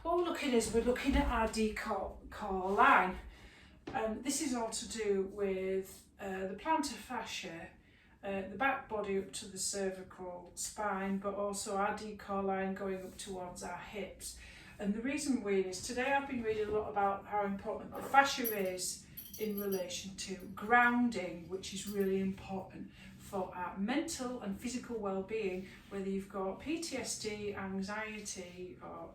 what we're looking is we're looking at our core line. This is all to do with the plantar fascia, the back body up to the cervical spine, but also our core line going up towards our hips. And the reason being is today I've been reading a lot about how important the fascia is in relation to grounding, which is really important for our mental and physical well-being, whether you've got PTSD, anxiety, or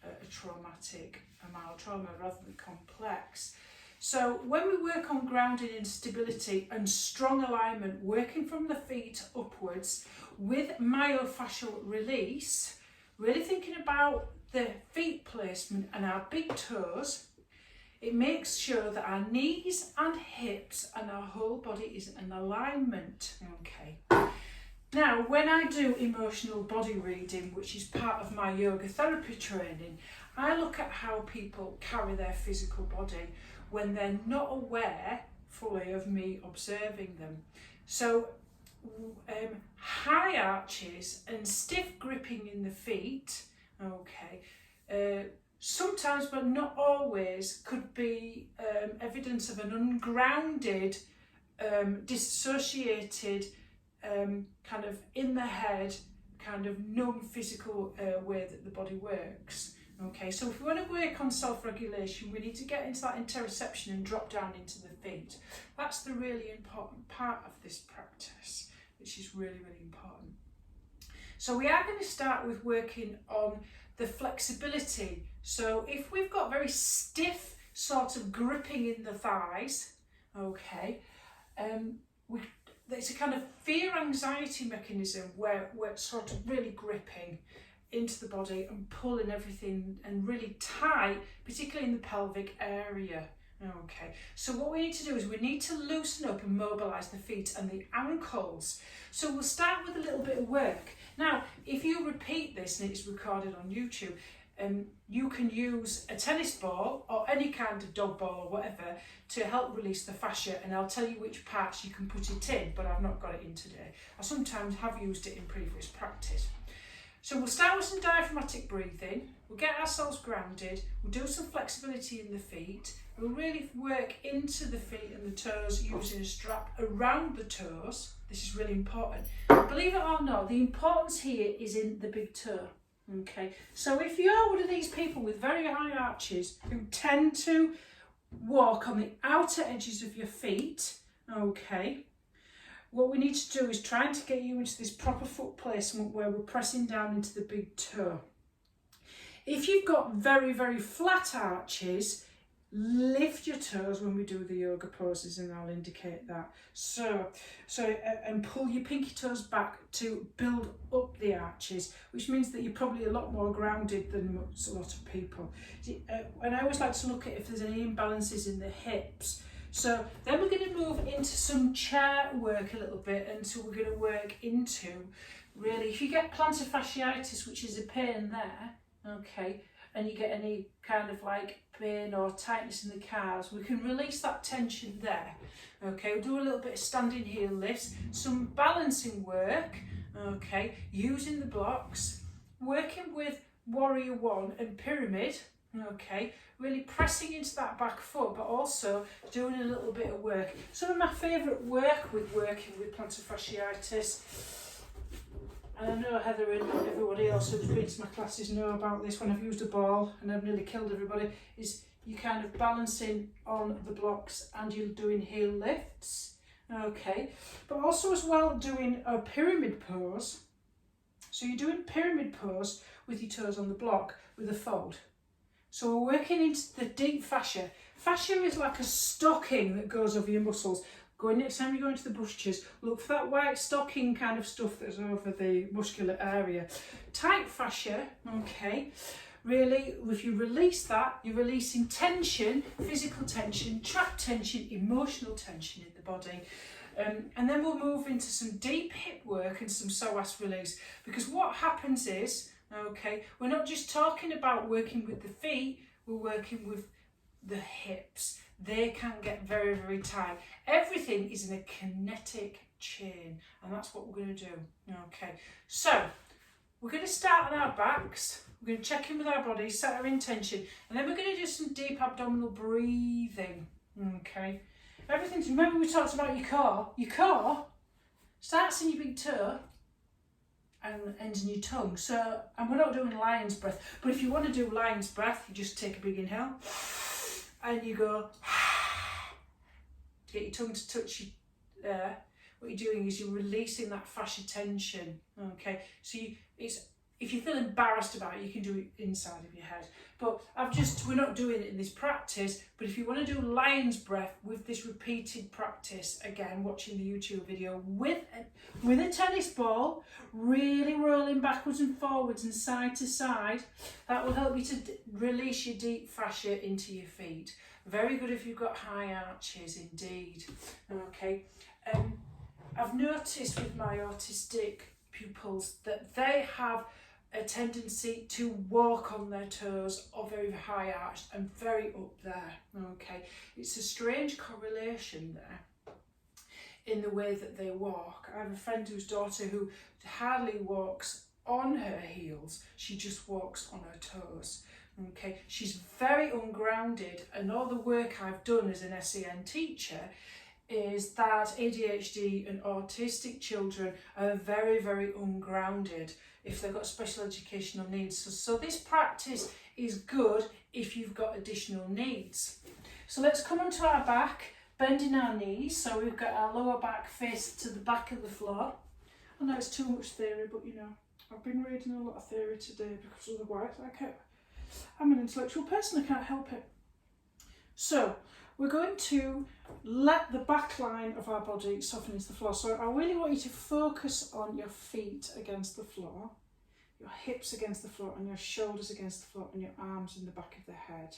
a traumatic, a mild trauma rather than complex. So when we work on grounding and stability and strong alignment, working from the feet upwards with myofascial release, really thinking about the feet placement and our big toes, it makes sure that our knees and hips and our whole body is in alignment. Okay. Now, when I do emotional body reading, which is part of my yoga therapy training, I look at how people carry their physical body when they're not aware fully of me observing them. So high arches and stiff gripping in the feet, okay, sometimes but not always could be evidence of an ungrounded, dissociated, kind of in the head, kind of numb physical way that the body works. Okay, so if we want to work on self-regulation, we need to get into that interoception and drop down into the feet. That's the really important part of this practice, which is really, really important. So we are going to start with working on the flexibility. So if we've got very stiff sort of gripping in the thighs, okay, it's a kind of fear-anxiety mechanism where we're sort of really gripping into the body and pulling everything and really tight, particularly in the pelvic area. Okay, so what we need to do is we need to loosen up and mobilise the feet and the ankles. So we'll start with a little bit of work. Now, if you repeat this, and it's recorded on YouTube, you can use a tennis ball or any kind of dog ball or whatever to help release the fascia, and I'll tell you which parts you can put it in, but I've not got it in today. I sometimes have used it in previous practice. So we'll start with some diaphragmatic breathing, we'll get ourselves grounded, we'll do some flexibility in the feet, we'll really work into the feet and the toes using a strap around the toes. This is really important. Believe it or not, the importance here is in the big toe. Okay, so if you're one of these people with very high arches who tend to walk on the outer edges of your feet, okay, what we need to do is trying to get you into this proper foot placement where we're pressing down into the big toe. If you've got very, very flat arches, lift your toes when we do the yoga poses, and I'll indicate that. So and pull your pinky toes back to build up the arches, which means that you're probably a lot more grounded than a lot of people. And I always like to look at if there's any imbalances in the hips. So then we're going to move into some chair work a little bit, and so we're going to work into, really, if you get plantar fasciitis, which is a pain there, okay, and you get any kind of like pain or tightness in the calves, we can release that tension there. Okay, we'll do a little bit of standing heel lifts, some balancing work, okay, using the blocks, working with warrior one and pyramid, okay, really pressing into that back foot, but also doing a little bit of work. Some of my favourite work with working with plantar fasciitis, and I know Heather and everybody else who's been to my classes know about this when I've used a ball and I've nearly killed everybody, is you kind of balancing on the blocks and you're doing heel lifts, okay, but also as well doing a pyramid pose. So you're doing pyramid pose with your toes on the block with a fold. So we're working into the deep fascia. Fascia is like a stocking that goes over your muscles. Next time you go into the bushes, look for that white stocking kind of stuff that's over the muscular area. Tight fascia, okay. Really, if you release that, you're releasing tension, physical tension, trapped tension, emotional tension in the body. And then we'll move into some deep hip work and some psoas release. Because what happens is, okay, we're not just talking about working with the feet, we're working with the hips. They can get very, very tight. Everything is in a kinetic chain, and that's what we're going to do. Okay, so we're going to start on our backs. We're going to check in with our body, set our intention, and then we're going to do some deep abdominal breathing. Okay. Everything. Remember we talked about your core. Your core starts in your big toe and ends in your tongue. So, and we're not doing lion's breath, but if you want to do lion's breath, you just take a big inhale and you go to get your tongue to touch your air. What you're doing is you're releasing that fascia tension. Okay, so if you feel embarrassed about it, you can do it inside of your head. But we're not doing it in this practice, but if you want to do lion's breath with this repeated practice, again, watching the YouTube video with a tennis ball, really rolling backwards and forwards and side to side, that will help you to release your deep fascia into your feet. Very good if you've got high arches, indeed. Okay. I've noticed with my autistic pupils that they have a tendency to walk on their toes or very high arched and very up there. Okay, it's a strange correlation there in the way that they walk. I have a friend whose daughter who hardly walks on her heels, she just walks on her toes. Okay, she's very ungrounded, and all the work I've done as an SEN teacher is that ADHD and autistic children are very, very ungrounded if they've got special educational needs. So this practice is good if you've got additional needs. So let's come onto our back, bending our knees. So we've got our lower back face to the back of the floor. I know it's too much theory, but you know, I've been reading a lot of theory today because otherwise I'm an intellectual person, I can't help it. So we're going to let the back line of our body soften into the floor. So I really want you to focus on your feet against the floor, your hips against the floor, and your shoulders against the floor, and your arms in the back of the head.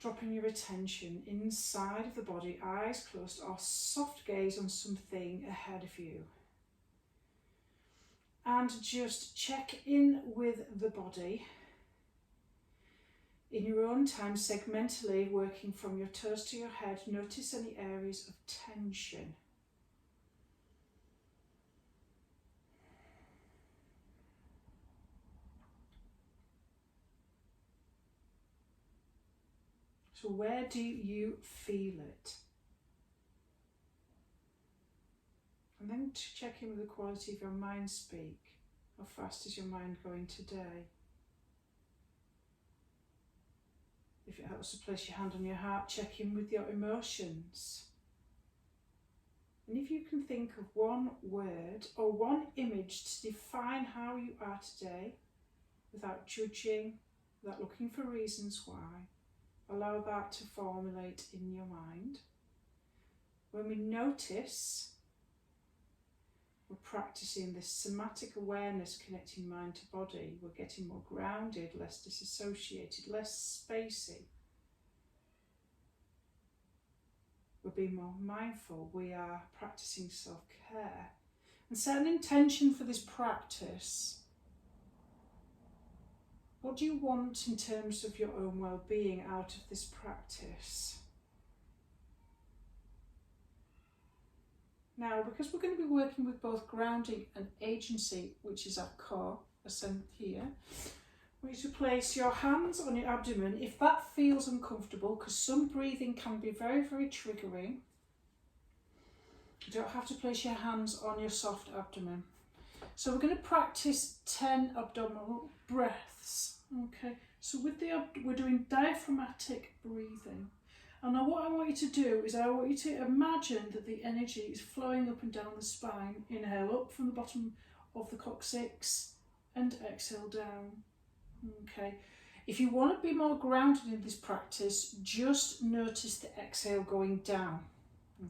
Dropping your attention inside of the body, eyes closed, or soft gaze on something ahead of you. And just check in with the body. In your own time, segmentally working from your toes to your head, notice any areas of tension. So where do you feel it? And then to check in with the quality of your mind speak. How fast is your mind going today? If it helps to place your hand on your heart, check in with your emotions. And if you can think of one word or one image to define how you are today, without judging, without looking for reasons why, allow that to formulate in your mind. When we notice, we're practicing this somatic awareness, connecting mind to body. We're getting more grounded, less disassociated, less spacey. We're being more mindful. We are practicing self-care. And set an intention for this practice. What do you want in terms of your own well-being out of this practice? Now, because we're going to be working with both grounding and agency, which is our core, as in here, I want you to place your hands on your abdomen if that feels uncomfortable, because some breathing can be very, very triggering. You don't have to place your hands on your soft abdomen. So we're going to practice 10 abdominal breaths. Okay, so with we're doing diaphragmatic breathing. And now what I want you to do is I want you to imagine that the energy is flowing up and down the spine. Inhale up from the bottom of the coccyx and exhale down. Okay. If you want to be more grounded in this practice, just notice the exhale going down.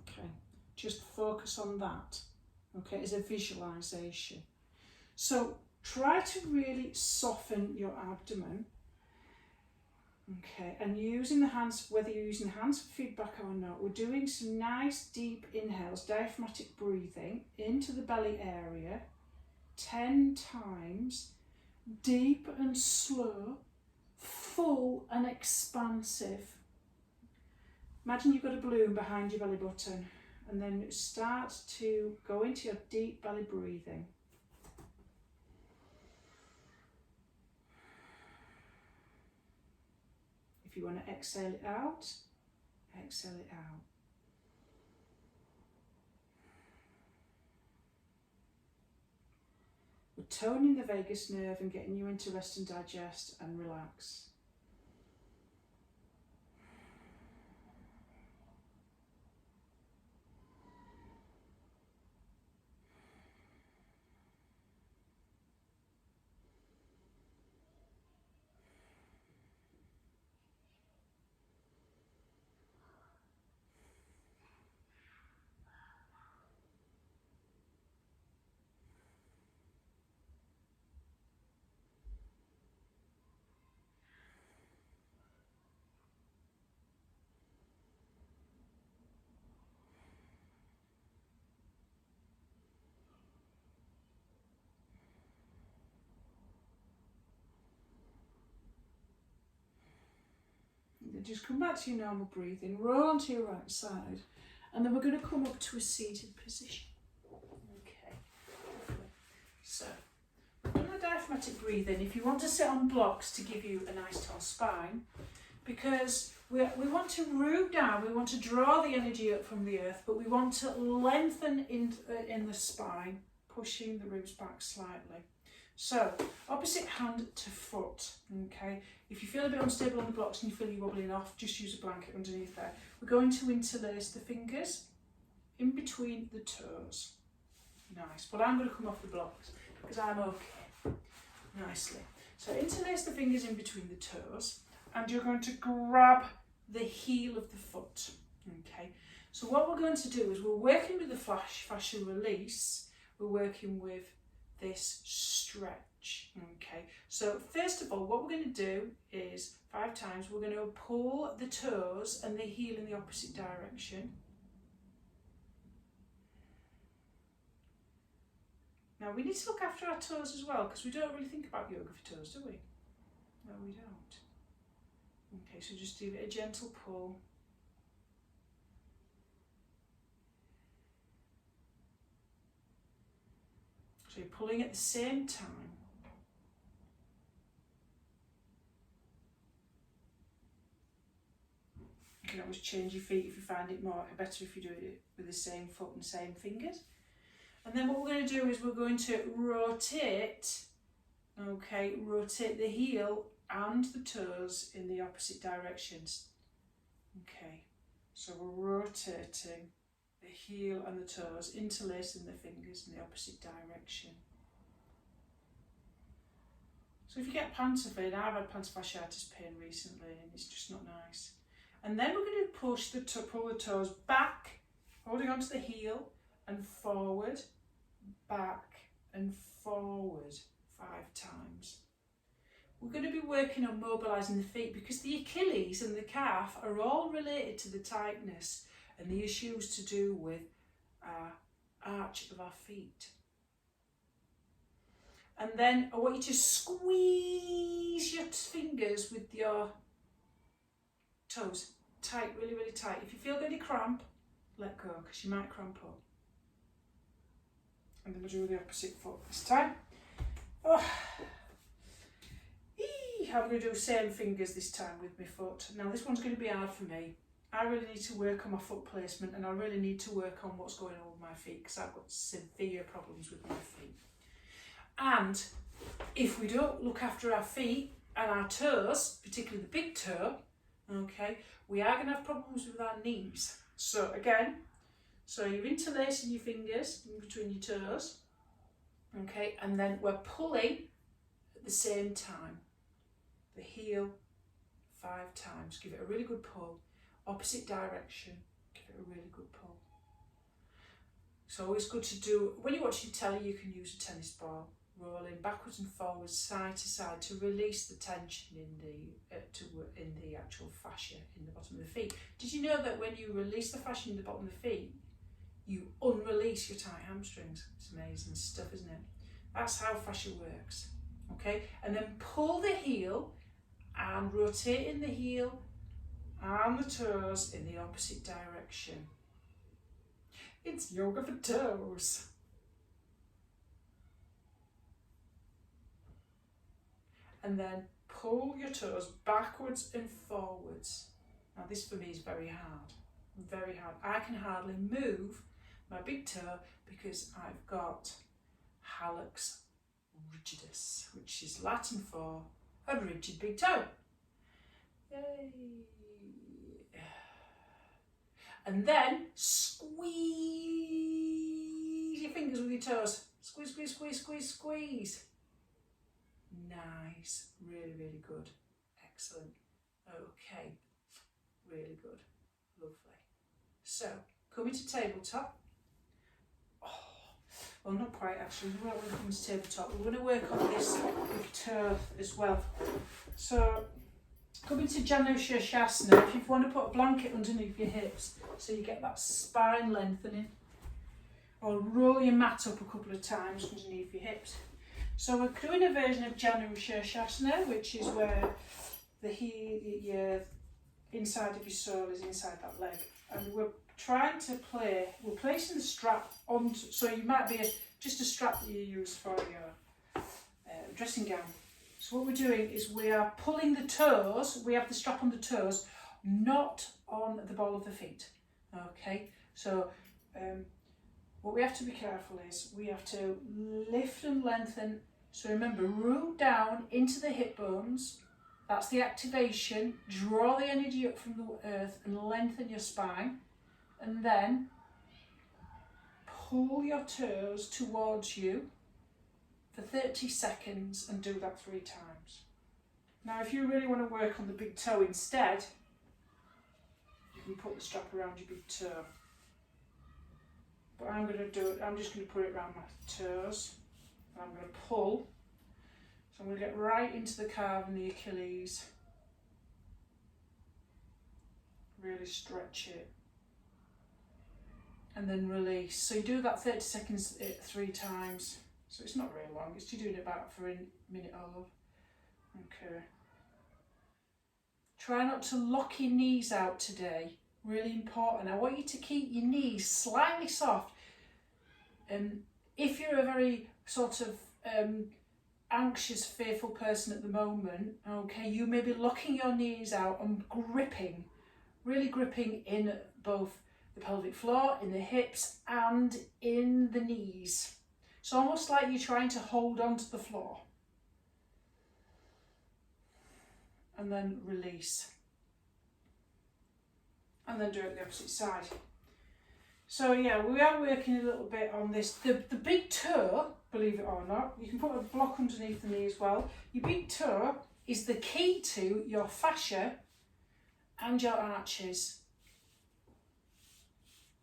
Okay. Just focus on that. Okay, as a visualization. So try to really soften your abdomen. Okay, and using the hands, whether you're using the hands for feedback or not, we're doing some nice deep inhales, diaphragmatic breathing into the belly area 10 times, deep and slow, full and expansive. Imagine you've got a balloon behind your belly button, and then start to go into your deep belly breathing. you want to exhale it out, exhale it out. We're toning the vagus nerve and getting you into rest and digest and relax. Just come back to your normal breathing, roll onto your right side, and then we're going to come up to a seated position. Okay, so we've done the diaphragmatic breathing. If you want to sit on blocks to give you a nice tall spine, because we want to root down, we want to draw the energy up from the earth, but we want to lengthen in the spine, pushing the ribs back slightly. So, opposite hand to foot, okay? If you feel a bit unstable on the blocks and you feel you're wobbling off, just use a blanket underneath there. We're going to interlace the fingers in between the toes. Nice. Well, I'm going to come off the blocks because I'm okay. Nicely. So, interlace the fingers in between the toes and you're going to grab the heel of the foot, okay? So, what we're going to do is we're working with the fascial release, we're working with this stretch, okay? So first of all, what we're going to do is 5 times, we're going to pull the toes and the heel in the opposite direction. Now we need to look after our toes as well, because we don't really think about yoga for toes, do we? No, we don't. Okay, so just do a gentle pull. So you're pulling at the same time. You can always change your feet if you find it more better if you do it with the same foot and same fingers. And then what we're going to do is we're going to rotate, okay, rotate the heel and the toes in the opposite directions. Okay, so we're rotating the heel and the toes, interlacing the fingers in the opposite direction. So if you get plantar pain, I've had plantar fasciitis pain recently and it's just not nice. And then we're going to pull the toes back, holding onto the heel, and forward, back and forward 5 times. We're going to be working on mobilising the feet because the Achilles and the calf are all related to the tightness and the issues to do with our arch of our feet. And then I want you to squeeze your fingers with your toes tight, really, really tight. If you feel any cramp, let go because you might cramp up. And then we'll do the opposite foot this time. Oh. I'm going to do the same fingers this time with my foot. Now this one's going to be hard for me. I really need to work on my foot placement and I really need to work on what's going on with my feet because I've got severe problems with my feet. And if we don't look after our feet and our toes, particularly the big toe, okay, we are going to have problems with our knees. So again, so you're interlacing your fingers in between your toes, okay, and then we're pulling at the same time. The heel 5 times. Give it a really good pull. Opposite direction. Give it a really good pull. It's always good to do, when you're watching telly, you can use a tennis ball, rolling backwards and forwards, side to side, to release the tension in the actual fascia in the bottom of the feet. Did you know that when you release the fascia in the bottom of the feet, you unrelease your tight hamstrings? It's amazing stuff, isn't it? That's how fascia works. Okay, and then pull the heel and rotating the heel and the toes in the opposite direction. It's yoga for toes. And then pull your toes backwards and forwards. Now this for me is very hard, very hard. I can hardly move my big toe because I've got hallux rigidus, which is Latin for a rigid big toe. Yay! And then squeeze your fingers with your toes. Squeeze, squeeze, squeeze, squeeze, squeeze. Nice, really, really good. Excellent. Okay, really good. Lovely. So, coming to tabletop. Well, not quite actually. We're not going to come to tabletop. We're going to work on this with toe as well. So, coming to Janu Shirshasana, if you want to put a blanket underneath your hips so you get that spine lengthening, or roll your mat up a couple of times underneath your hips. So we're doing a version of Janu Shirshasana, which is where the inside of your sole is inside that leg, and we're trying to we're placing the strap on, so you might be just a strap that you use for your dressing gown. So what we're doing is we are pulling the toes, we have the strap on the toes, not on the ball of the feet. Okay, so what we have to be careful is we have to lift and lengthen. So remember, root down into the hip bones. That's the activation. Draw the energy up from the earth and lengthen your spine. And then pull your toes towards you for 30 seconds and do that 3 times. Now, if you really want to work on the big toe instead, you can put the strap around your big toe. But I'm going to do it, I'm just going to put it around my toes. And I'm going to pull. So I'm going to get right into the calf and the Achilles. Really stretch it. And then release. So you do that 30 seconds 3 times. So it's not very long, it's you're doing it about for a minute or okay. Try not to lock your knees out today. Really important. I want you to keep your knees slightly soft. If you're a very sort of anxious, fearful person at the moment, okay, you may be locking your knees out and gripping, really gripping in both the pelvic floor, in the hips and in the knees. It's almost like you're trying to hold on to the floor. And then release. And then do it the opposite side. So yeah, we are working a little bit on this. The big toe, believe it or not, you can put a block underneath the knee as well. Your big toe is the key to your fascia and your arches.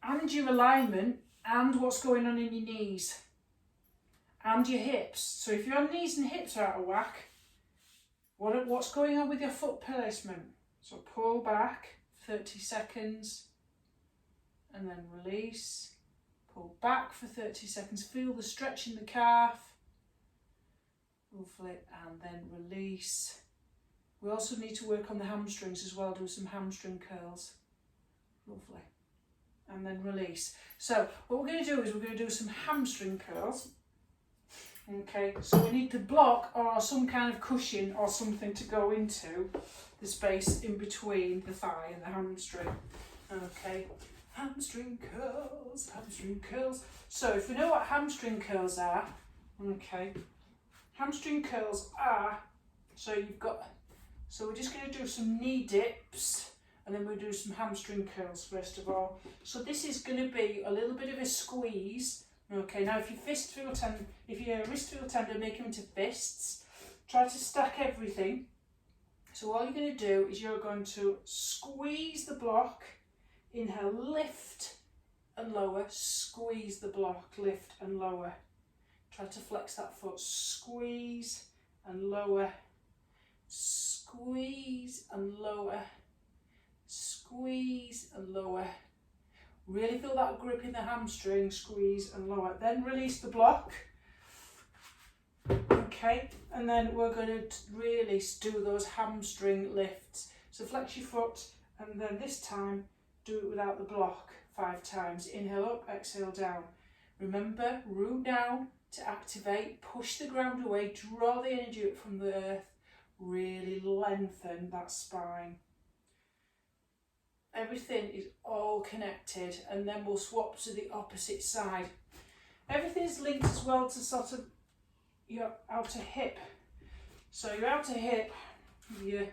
And your alignment and what's going on in your knees. And your hips. So if your knees and hips are out of whack, what's going on with your foot placement? So pull back 30 seconds and then release. Pull back for 30 seconds. Feel the stretch in the calf. Lovely. And then release. We also need to work on the hamstrings as well. Do some hamstring curls. Lovely. And then release. So what we're going to do is we're going to do some hamstring curls. Okay, so we need the block or some kind of cushion or something to go into the space in between the thigh and the hamstring. Okay, hamstring curls, hamstring curls. So if we know what hamstring curls are, okay, hamstring curls are, so we're just going to do some knee dips and then we'll do some hamstring curls first of all. So this is going to be a little bit of a squeeze. Okay, now if your wrist feel tender, make them into fists. Try to stack everything. So all you're going to do is you're going to squeeze the block, inhale, lift and lower, squeeze the block, lift and lower. Try to flex that foot, squeeze and lower, squeeze and lower, squeeze and lower. Really feel that grip in the hamstring, squeeze and lower. Then release the block. Okay, and then we're going to really do those hamstring lifts. So flex your foot and then this time do it without the block 5 times. Inhale up, exhale down. Remember, root down to activate, push the ground away, draw the energy up from the earth, really lengthen that spine. Everything is all connected, and then we'll swap to the opposite side. Everything's linked as well to sort of your outer hip. So your outer hip, your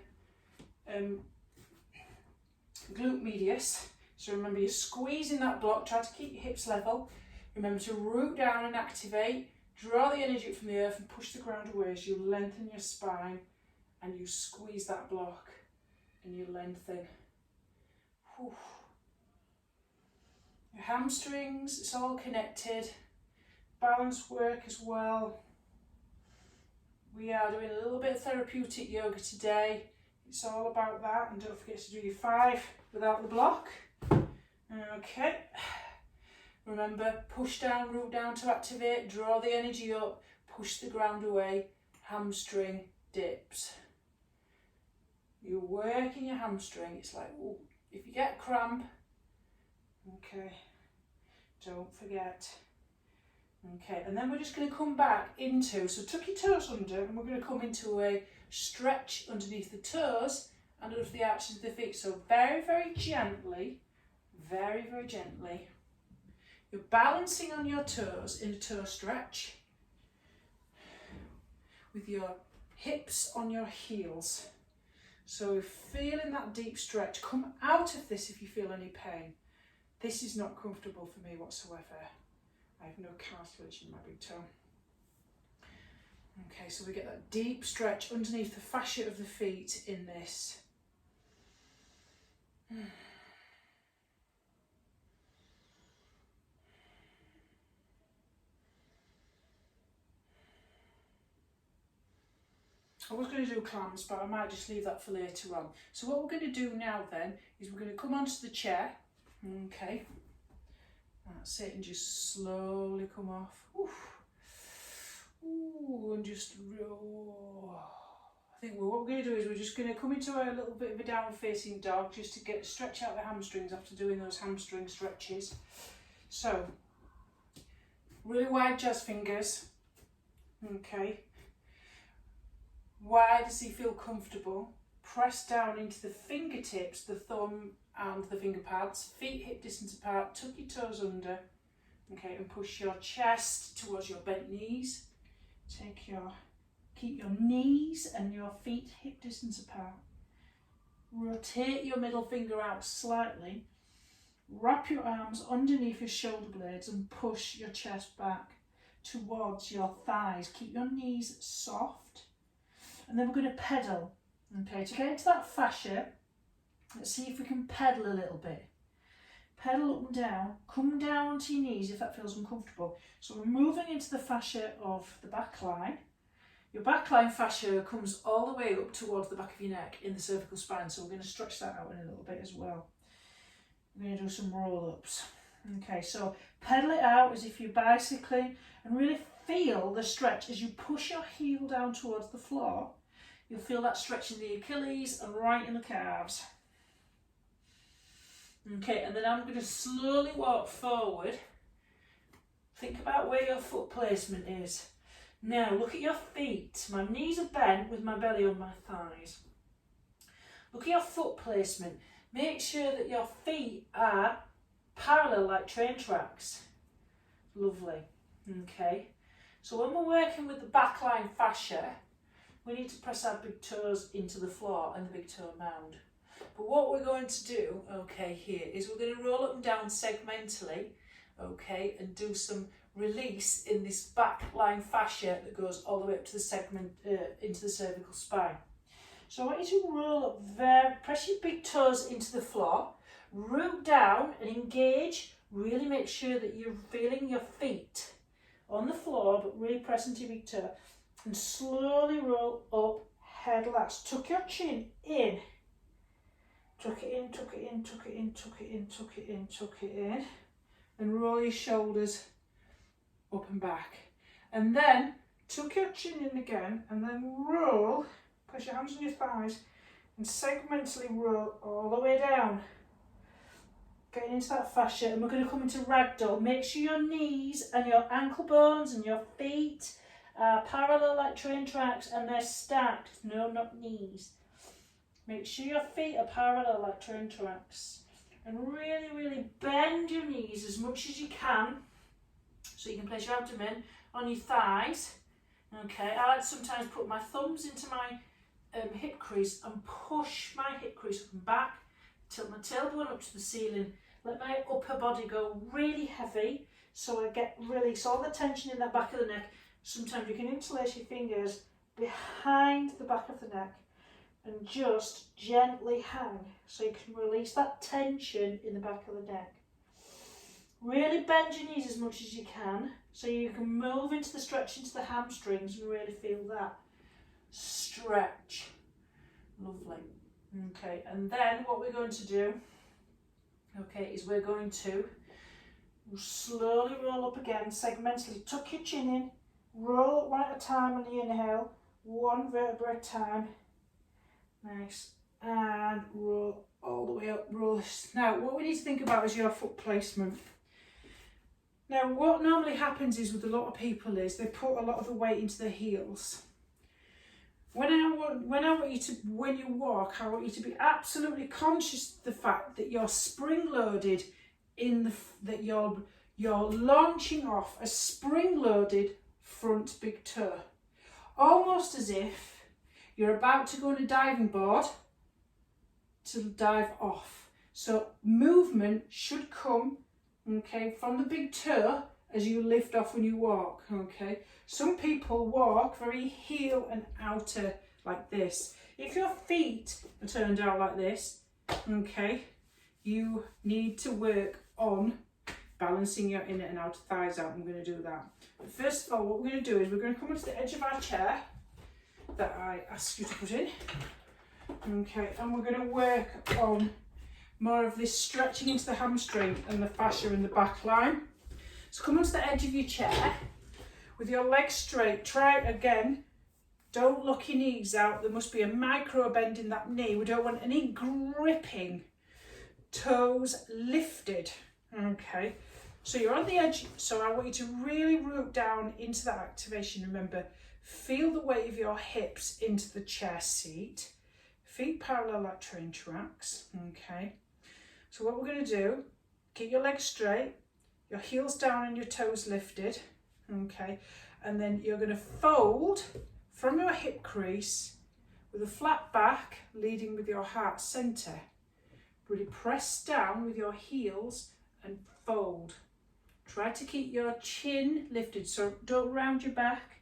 glute medius. So remember, you're squeezing that block, try to keep your hips level. Remember to root down and activate, draw the energy up from the earth and push the ground away as you lengthen your spine and you squeeze that block and you lengthen. Whew. Your hamstrings, it's all connected. Balance work as well. We are doing a little bit of therapeutic yoga today. It's all about that, and don't forget to do your 5 without the block. Okay. Remember, push down, root down to activate, draw the energy up, push the ground away, hamstring dips. You're working your hamstring. It's like, ooh, if you get cramp, okay, don't forget. Okay, and then we're just going to come back into, so tuck your toes under, and we're going to come into a stretch underneath the toes and under the arches of the feet. So very, very gently, you're balancing on your toes in a toe stretch with your hips on your heels. So feeling that deep stretch. Come out of this if you feel any pain. This is not comfortable for me whatsoever. I have no cartilage in my big toe. Okay, so we get that deep stretch underneath the fascia of the feet in this. I was going to do clams, but I might just leave that for later on. So what we're going to do now then is we're going to come onto the chair. Okay. That's it, and just slowly come off. Oof. Ooh, and just roll. I think what we're going to do is we're just going to come into a little bit of a downward facing dog just to stretch out the hamstrings after doing those hamstring stretches. So, really wide jazz fingers. Okay. Wide as you feel comfortable. Press down into the fingertips, the thumb and the finger pads, feet hip distance apart, tuck your toes under, okay, and push your chest towards your bent knees. Keep your knees and your feet hip distance apart. Rotate your middle finger out slightly. Wrap your arms underneath your shoulder blades and push your chest back towards your thighs. Keep your knees soft. And then we're going to pedal, okay, to get into that fascia. Let's see if we can pedal a little bit. Pedal up and down, come down onto your knees if that feels uncomfortable. So we're moving into the fascia of the back line. Your back line fascia comes all the way up towards the back of your neck in the cervical spine, so we're going to stretch that out in a little bit as well. We're going to do some roll-ups. Okay, so pedal it out as if you're bicycling and really feel the stretch as you push your heel down towards the floor. You'll feel that stretch in the Achilles and right in the calves. Okay, and then I'm going to slowly walk forward. Think about where your foot placement is. Now look at your feet. My knees are bent with my belly on my thighs. Look at your foot placement. Make sure that your feet are parallel like train tracks. Lovely. Okay. So when we're working with the backline fascia, we need to press our big toes into the floor and the big toe mound. But what we're going to do, okay, here is we're going to roll up and down segmentally, okay, and do some release in this backline fascia that goes all the way up to the segment, into the cervical spine. So I want you to roll up press your big toes into the floor, root down and engage. Really make sure that you're feeling your feet on the floor, but really press into your big toe. And slowly roll up, head last. Tuck your chin in. Tuck it in, tuck it in, tuck it in, tuck it in, tuck it in, tuck it in. And roll your shoulders up and back. And then tuck your chin in again and then roll. Press your hands on your thighs and segmentally roll all the way down. Getting into that fascia, and we're going to come into ragdoll. Make sure your knees and your ankle bones and your feet are parallel like train tracks and they're stacked. No, not knees. Make sure your feet are parallel like train tracks. And really, really bend your knees as much as you can. So you can place your abdomen on your thighs. Okay, I like to sometimes put my thumbs into my hip crease and push my hip crease up and back. Tilt my tailbone up to the ceiling. Let my upper body go really heavy so I release all the tension in that back of the neck. Sometimes you can interlace your fingers behind the back of the neck and just gently hang so you can release that tension in the back of the neck. Really bend your knees as much as you can so you can move into the stretch into the hamstrings and really feel that stretch. Lovely. Okay, and then what we're going to do, okay, is we're going to slowly roll up again, segmentally. Tuck your chin in, roll up one at a time on the inhale, one vertebra at a time. Nice. And roll all the way up, roll this. Now, what we need to think about is your foot placement. Now, what normally happens is with a lot of people is they put a lot of the weight into their heels. When you walk, I want you to be absolutely conscious of the fact that you're spring-loaded that you're launching off a spring-loaded front big toe. Almost as if you're about to go on a diving board to dive off. So movement should come, okay, from the big toe as you lift off when you walk, okay. Some people walk very heel and outer like this. If your feet are turned out like this, okay, you need to work on balancing your inner and outer thighs out. I'm going to do that. But first of all, what we're going to do is we're going to come onto the edge of our chair that I asked you to put in. Okay, and we're going to work on more of this stretching into the hamstring and the fascia in the back line. So come onto the edge of your chair with your legs straight. Try it again. Don't lock your knees out. There must be a micro bend in that knee. We don't want any gripping. Toes lifted. Okay, so you're on the edge. So I want you to really root down into that activation. Remember, feel the weight of your hips into the chair seat. Feet parallel like train tracks. Okay, so what we're going to do, keep your legs straight, your heels down and your toes lifted. Okay, and then you're going to fold from your hip crease with a flat back leading with your heart center. Really press down with your heels and fold. Try to keep your chin lifted, so don't round your back.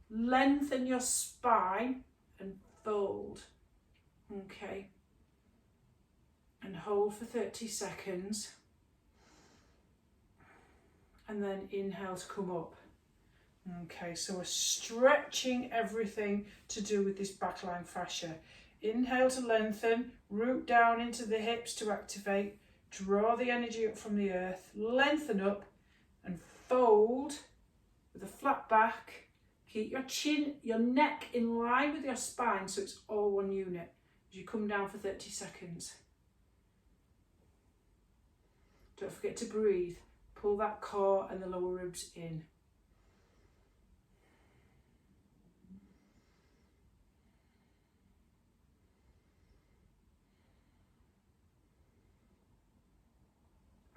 Lengthen your spine and fold. Okay. And hold for 30 seconds. And then inhale to come up. Okay, so we're stretching everything to do with this backline fascia. Inhale to lengthen, root down into the hips to activate, draw the energy up from the earth, lengthen up and fold with a flat back. Keep your chin, your neck in line with your spine so it's all one unit as you come down for 30 seconds. Don't forget to breathe. Pull that core and the lower ribs in.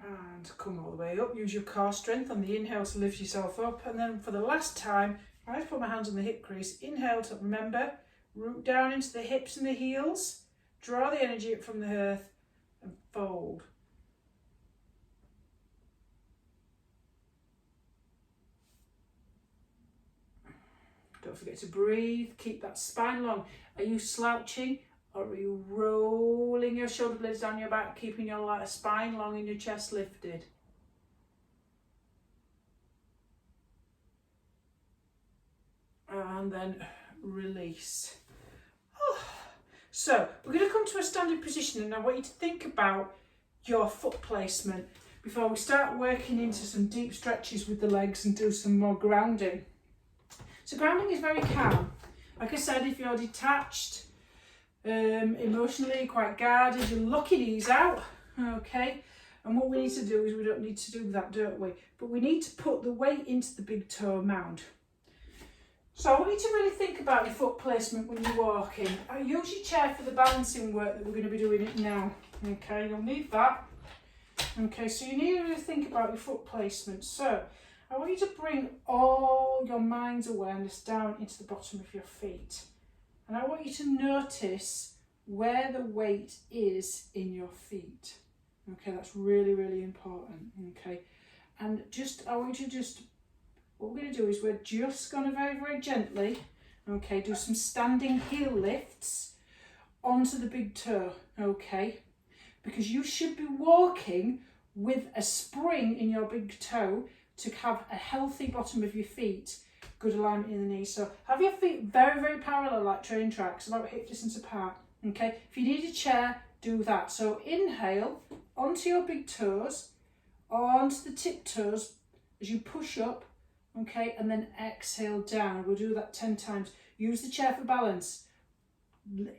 And come all the way up. Use your core strength on the inhale to lift yourself up. And then for the last time, I just put my hands on the hip crease. Inhale to, remember, root down into the hips and the heels. Draw the energy up from the earth and fold. Don't forget to breathe. Keep that spine long. Are you slouching or are you rolling your shoulder blades down your back, keeping your spine long and your chest lifted? And then release. So we're going to come to a standing position, and I want you to think about your foot placement before we start working into some deep stretches with the legs and do some more grounding. So grounding is very calm. Like I said, if you're detached, emotionally quite guarded, you lock your knees out, okay? And what we need to do is, we don't need to do that, don't we? But we need to put the weight into the big toe mound. So I want you to really think about your foot placement when you're walking. Use your chair for the balancing work that we're going to be doing it now. Okay, you'll need that. Okay, so you need to really think about your foot placement. So I want you to bring all your mind's awareness down into the bottom of your feet. And I want you to notice where the weight is in your feet. Okay, that's really, really important. Okay, and I want you to what we're going to do is we're just going to very, very gently, okay, do some standing heel lifts onto the big toe, okay, because you should be walking with a spring in your big toe to have a healthy bottom of your feet, good alignment in the knees. So have your feet very, very parallel like train tracks, about hip distance apart, okay. If you need a chair, do that. So inhale onto your big toes, onto the tip toes as you push up, okay, and then exhale down. We'll do that 10 times. Use the chair for balance.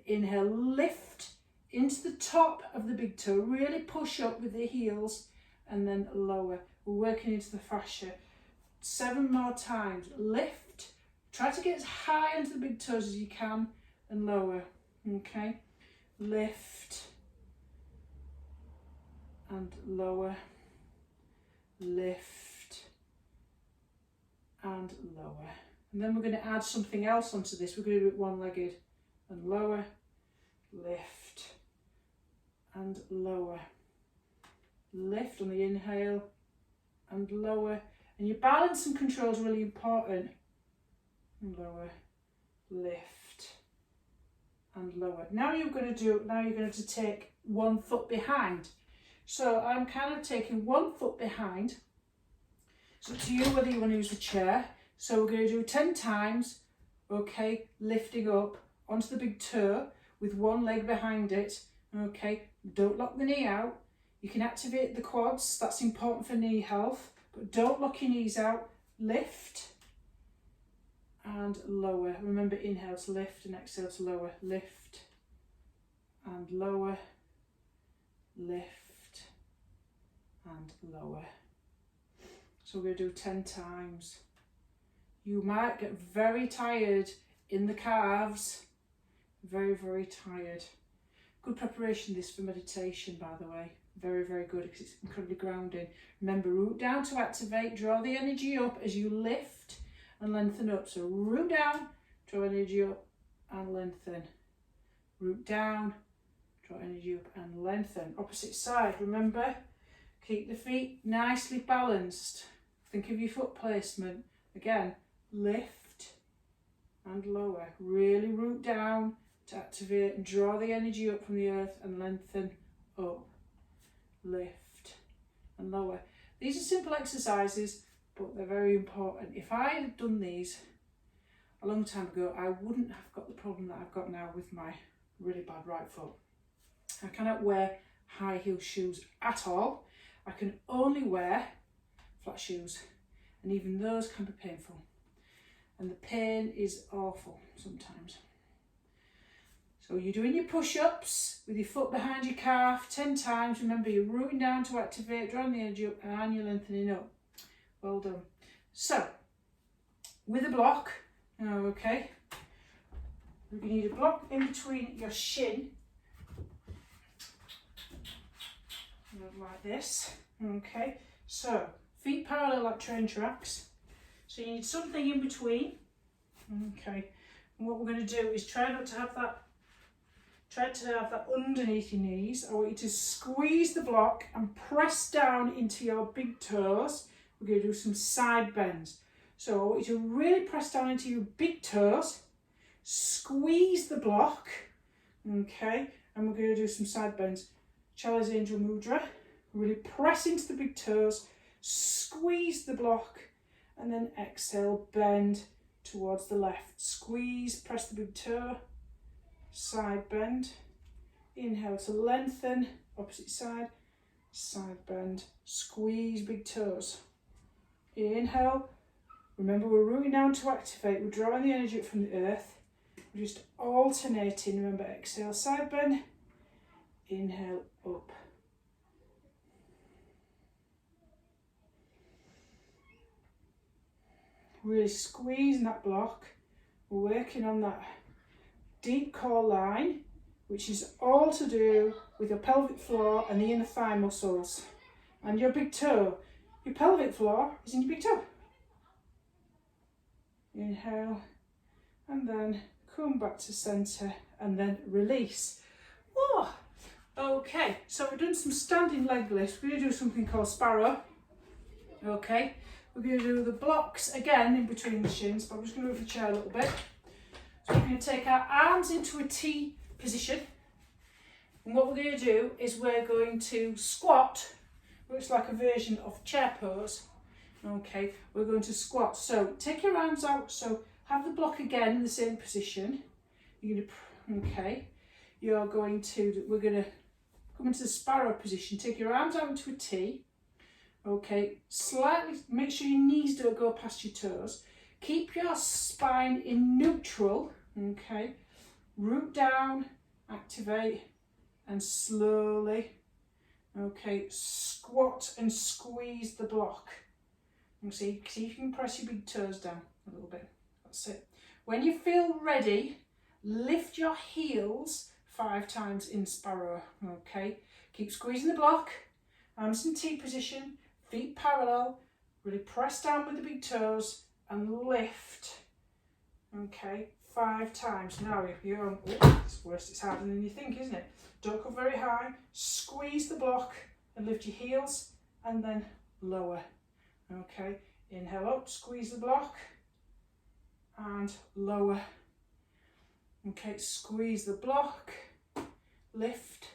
Inhale, lift into the top of the big toe, really push up with the heels, and then lower. We're working into the fascia. 7 more times. Lift, try to get as high onto the big toes as you can, and lower, okay. Lift and lower, lift and lower. And then we're going to add something else onto this. We're going to do it one-legged, and lower, lift and lower, lift on the inhale and lower. And your balance and control is really important. Lower, lift and lower. Now you're going to take 1 foot behind. So I'm kind of taking 1 foot behind. It's up to you whether you want to use the chair. So we're going to do 10 times, okay, lifting up onto the big toe with 1 leg behind it, okay. Don't lock the knee out. You can activate the quads, that's important for knee health, but don't lock your knees out. Lift and lower. Remember, inhale to lift and exhale to lower. Lift and lower, lift and lower. So we're going to do 10 times. You might get very tired in the calves. Very, very tired. Good preparation this for meditation, by the way. Very, very good because it's incredibly grounding. Remember, root down to activate. Draw the energy up as you lift and lengthen up. So root down, draw energy up and lengthen. Root down, draw energy up and lengthen. Opposite side, remember, keep the feet nicely balanced. Think of your foot placement. Again, lift and lower. Really root down to activate and draw the energy up from the earth and lengthen up. Lift and lower. These are simple exercises, but they're very important. If I had done these a long time ago, I wouldn't have got the problem that I've got now with my really bad right foot. I cannot wear high heel shoes at all. I can only wear flat shoes, and even those can be painful, and the pain is awful sometimes. So you're doing your push-ups with your foot behind your calf 10 times. Remember, you're rooting down to activate, drawing the energy up, and you're lengthening up. Well done. So with a block, okay, you need a block in between your shin, like this. Okay, so feet parallel like train tracks. So you need something in between. Okay, and what we're going to do is try to have that underneath your knees. I want you to squeeze the block and press down into your big toes. We're going to do some side bends. So I want you to really press down into your big toes, squeeze the block, okay, and we're going to do some side bends. Child's Angel Mudra. Really press into the big toes, squeeze the block, and then exhale, bend towards the left. Squeeze, press the big toe, side bend. Inhale to lengthen, opposite side, side bend, squeeze big toes. Inhale, remember we're rooting down to activate, we're drawing the energy up from the earth. We're just alternating, remember, exhale, side bend, inhale, up. Really squeezing that block we're working on that deep core line, which is all to do with your pelvic floor and the inner thigh muscles. And your big toe, your pelvic floor is in your big toe. Inhale, and then come back to centre, and then release. Oh, okay, so we've done some standing leg lifts. We're going to do something called sparrow. Okay, we're going to do the blocks again in between the shins, but I'm just going to move the chair a little bit. So we're going to take our arms into a T position, and what we're going to do is we're going to squat, which is like a version of chair pose. Okay, we're going to squat. So take your arms out, so have the block again in the same position. You're going to, we're going to come into the sparrow position, take your arms out into a T. Okay, slightly, make sure your knees don't go past your toes. Keep your spine in neutral, okay. Root down, activate, and slowly, okay, squat and squeeze the block. And see if you can press your big toes down a little bit. That's it. When you feel ready, lift your heels 5 times in sparrow, okay. Keep squeezing the block, arms in T position, feet parallel, really press down with the big toes and lift, okay, 5 times. Now if you're on, it's worse, it's harder than you think, isn't it? Don't go very high, squeeze the block and lift your heels and then lower, okay. Inhale up, squeeze the block and lower, okay, squeeze the block, lift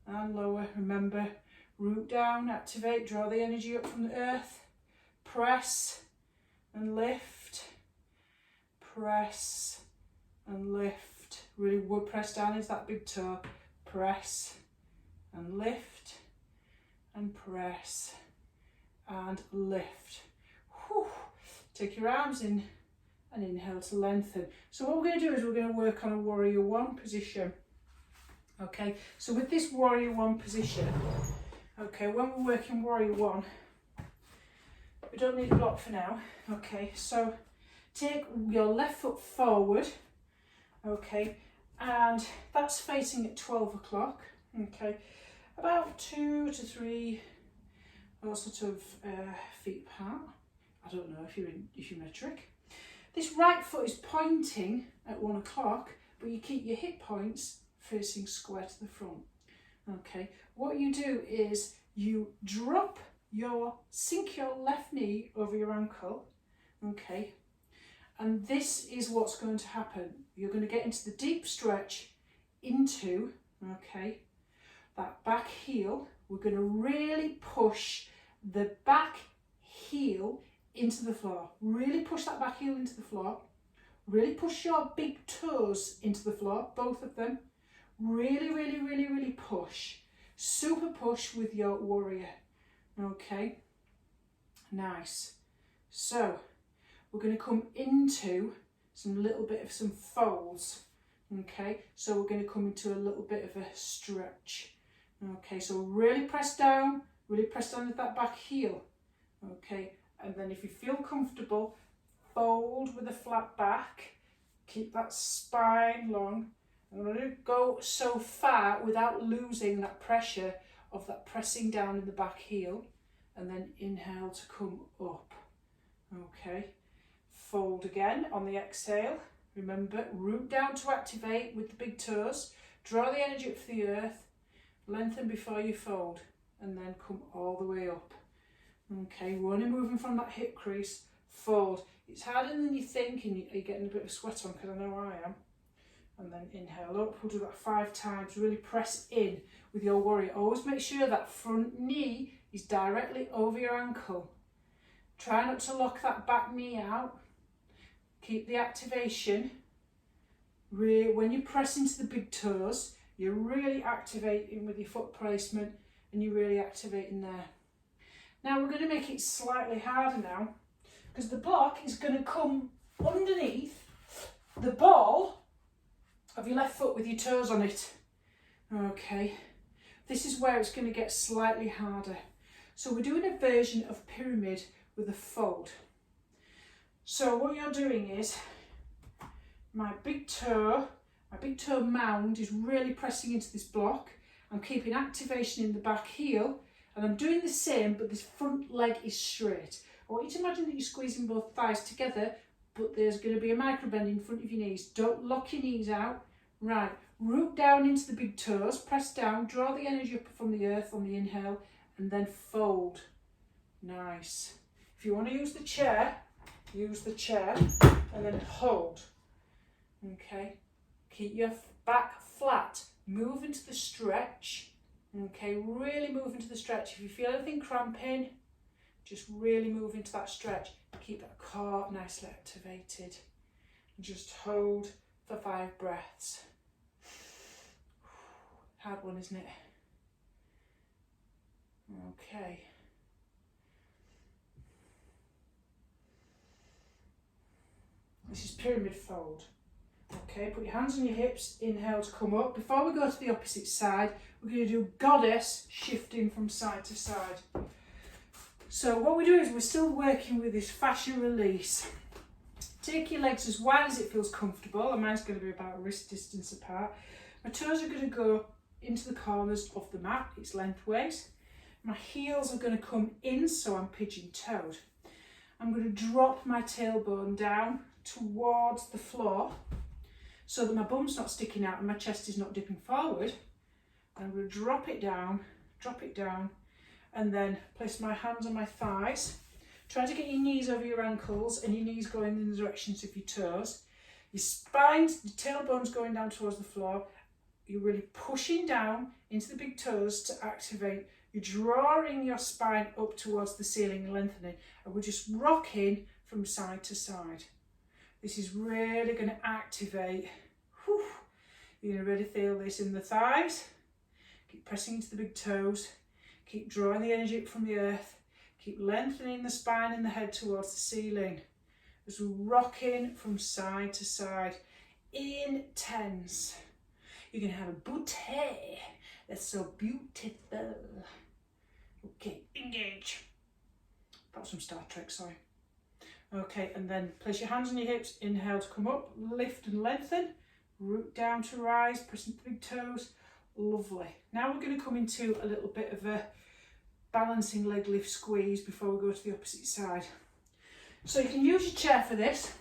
and lower. Remember, root down, activate, draw the energy up from the earth, press and lift, press and lift. Really would press down into that big toe, press and lift and press and lift. Whew. Take your arms in and inhale to lengthen. So what we're going to do is we're going to work on a warrior 1 position. Okay, so with this warrior 1 position, okay, when we're working warrior 1, we don't need a block for now. Okay, so take your left foot forward, okay, and that's facing at 12 o'clock, okay, about 2 to 3 sort of feet apart. I don't know if you're metric. This right foot is pointing at 1 o'clock, but you keep your hip points facing square to the front. Okay, what you do is you sink your left knee over your ankle, okay, and this is what's going to happen. You're going to get into the deep stretch into, okay, that back heel. We're going to really push the back heel into the floor. Really push that back heel into the floor. Really push your big toes into the floor, both of them. Really, really, really, really push. Super push with your warrior. Okay, nice. So we're going to come into some folds. Okay, so we're going to come into a little bit of a stretch. Okay, so really press down with that back heel. Okay, and then if you feel comfortable, fold with a flat back. Keep that spine long. I'm going to go so far without losing that pressure of that pressing down in the back heel, and then inhale to come up. Okay, fold again on the exhale. Remember, root down to activate with the big toes, draw the energy up to the earth, lengthen before you fold, and then come all the way up. Okay, we're only moving from that hip crease, fold. It's harder than you think, and you're getting a bit of sweat on, because I know I am. And then inhale up. We'll do that 5 times. Really press in with your warrior. Always make sure that front knee is directly over your ankle. Try not to lock that back knee out. Keep the activation. When you press into the big toes, you're really activating with your foot placement, and you're really activating there. Now we're going to make it slightly harder now, because the block is going to come underneath the ball of your left foot with your toes on it. Okay, this is where it's going to get slightly harder. So we're doing a version of pyramid with a fold. So what you're doing is my big toe mound is really pressing into this block. I'm keeping activation in the back heel, and I'm doing the same, but this front leg is straight. I want you to imagine that you're squeezing both thighs together, but there's going to be a micro bend in front of your knees. Don't lock your knees out. Right, root down into the big toes, press down, draw the energy up from the earth on the inhale, and then fold. Nice. If you want to use the chair, and then hold. Okay, keep your back flat, move into the stretch. Okay, really move into the stretch. If you feel anything cramping, just really move into that stretch. Keep that core nicely activated. And just hold for 5 breaths. Hard one, isn't it? Okay. This is pyramid fold. Okay, put your hands on your hips, inhale to come up. Before we go to the opposite side, we're going to do goddess shifting from side to side. So what we're doing is we're still working with this fascia release. Take your legs as wide as it feels comfortable, and mine's going to be about wrist distance apart. My toes are going to go into the corners of the mat, it's lengthways. My heels are going to come in, so I'm pigeon-toed. I'm going to drop my tailbone down towards the floor so that my bum's not sticking out and my chest is not dipping forward. I'm going to drop it down, and then place my hands on my thighs. Try to get your knees over your ankles and your knees going in the directions of your toes. Your spine, your tailbone's going down towards the floor. You're really pushing down into the big toes to activate. You're drawing your spine up towards the ceiling and lengthening. And we're just rocking from side to side. This is really going to activate. Whew. You're going to really feel this in the thighs. Keep pressing into the big toes. Keep drawing the energy up from the earth. Keep lengthening the spine and the head towards the ceiling. As we're rocking from side to side. Intense. You're going to have a booty. That's so beautiful. Okay, engage. That's from Star Trek, sorry. Okay, and then place your hands on your hips. Inhale to come up, lift and lengthen. Root down to rise, press into the big toes. Lovely. Now we're going to come into a little bit of a balancing leg lift squeeze before we go to the opposite side. So you can use your chair for this.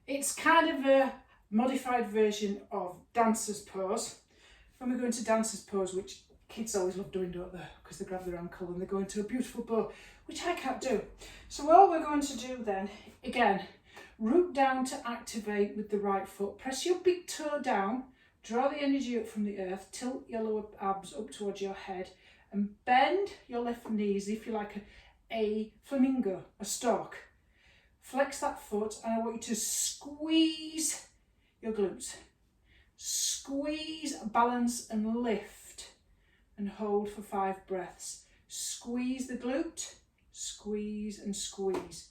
It's kind of a modified version of dancer's pose. When we go into dancer's pose, which kids always love doing, don't they? Because they grab their ankle and they go into a beautiful bow, which I can't do. So all we're going to do then, again, root down to activate with the right foot. Press your big toe down, draw the energy up from the earth, tilt your lower abs up towards your head, and bend your left knee as if you're like a flamingo, a stork. Flex that foot, and I want you to squeeze your glutes. Squeeze, balance, and lift, and hold for 5 breaths. Squeeze the glute, squeeze and squeeze.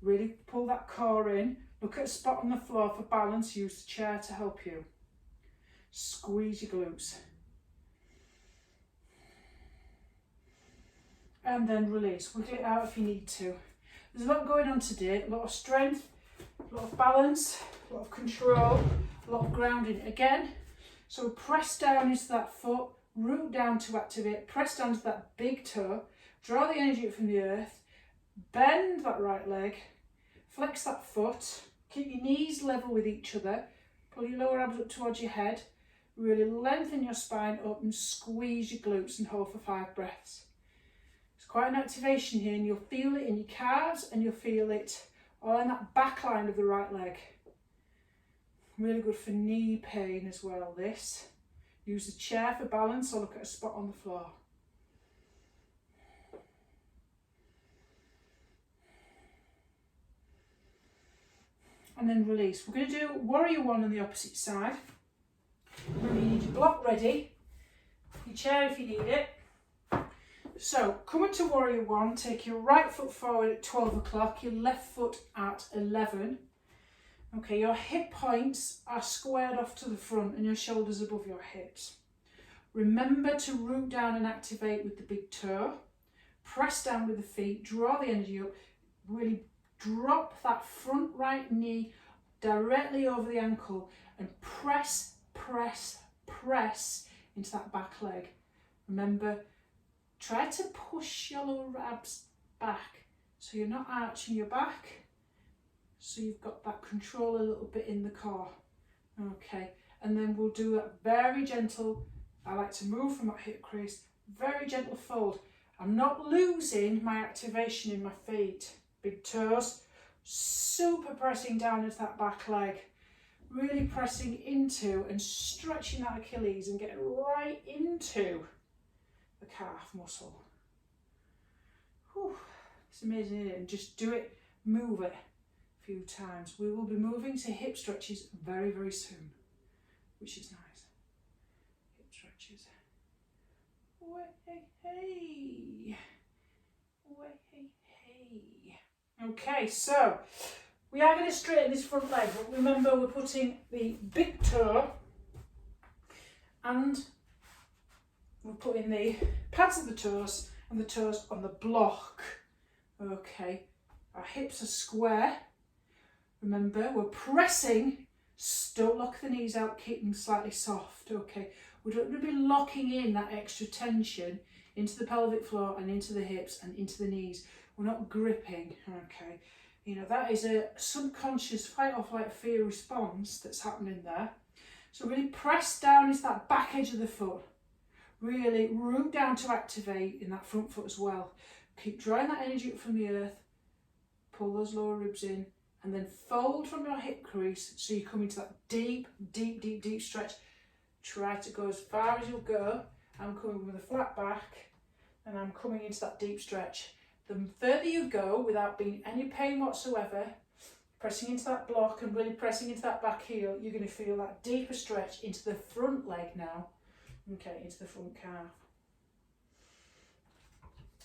Really pull that core in. Look at a spot on the floor for balance. Use the chair to help you. Squeeze your glutes. And then release. Wiggle it out if you need to. There's a lot going on today. A lot of strength, a lot of balance, a lot of control, a lot of grounding. Again, so press down into that foot, root down to activate, press down to that big toe, draw the energy up from the earth, bend that right leg, flex that foot, keep your knees level with each other, pull your lower abs up towards your head, really lengthen your spine up and squeeze your glutes and hold for 5 breaths. It's quite an activation here, and you'll feel it in your calves and you'll feel it all in that back line of the right leg. Really good for knee pain as well, this. Use the chair for balance or look at a spot on the floor. And then release. We're going to do warrior 1 on the opposite side. Remember, you need your block ready, your chair if you need it. So come into warrior 1, take your right foot forward at 12 o'clock, your left foot at 11. Okay, your hip points are squared off to the front and your shoulders above your hips. Remember to root down and activate with the big toe. Press down with the feet, draw the energy up, really drop that front right knee directly over the ankle and press, press, press into that back leg. Remember, try to push your lower abs back so you're not arching your back, so you've got that control a little bit in the core. Okay, and then we'll do that very gentle. I like to move from that hip crease, very gentle fold. I'm not losing my activation in my feet. Big toes, super pressing down into that back leg. Really pressing into and stretching that Achilles and getting right into the calf muscle. Whew, it's amazing, isn't it? And just do it, move it a few times. We will be moving to hip stretches very, very soon, which is nice. Hip stretches. Way, hey, hey. Way, hey, hey. Okay, so we are going to straighten this front leg, but remember we're putting the big toe and we're putting the pads of the toes and the toes on the block. Okay, our hips are square. Remember, we're pressing, don't lock the knees out, keep them slightly soft. Okay, we don't want to be locking in that extra tension into the pelvic floor and into the hips and into the knees. We're not gripping, okay. You know, that is a subconscious fight or flight fear response that's happening there. So really press down into that back edge of the foot. Really root down to activate in that front foot as well. Keep drawing that energy up from the earth. Pull those lower ribs in and then fold from your hip crease so you come into that deep, deep, deep, deep stretch. Try to go as far as you'll go. I'm coming with a flat back and I'm coming into that deep stretch. The further you go without being any pain whatsoever, pressing into that block and really pressing into that back heel, you're going to feel that deeper stretch into the front leg now. Okay, into the front calf.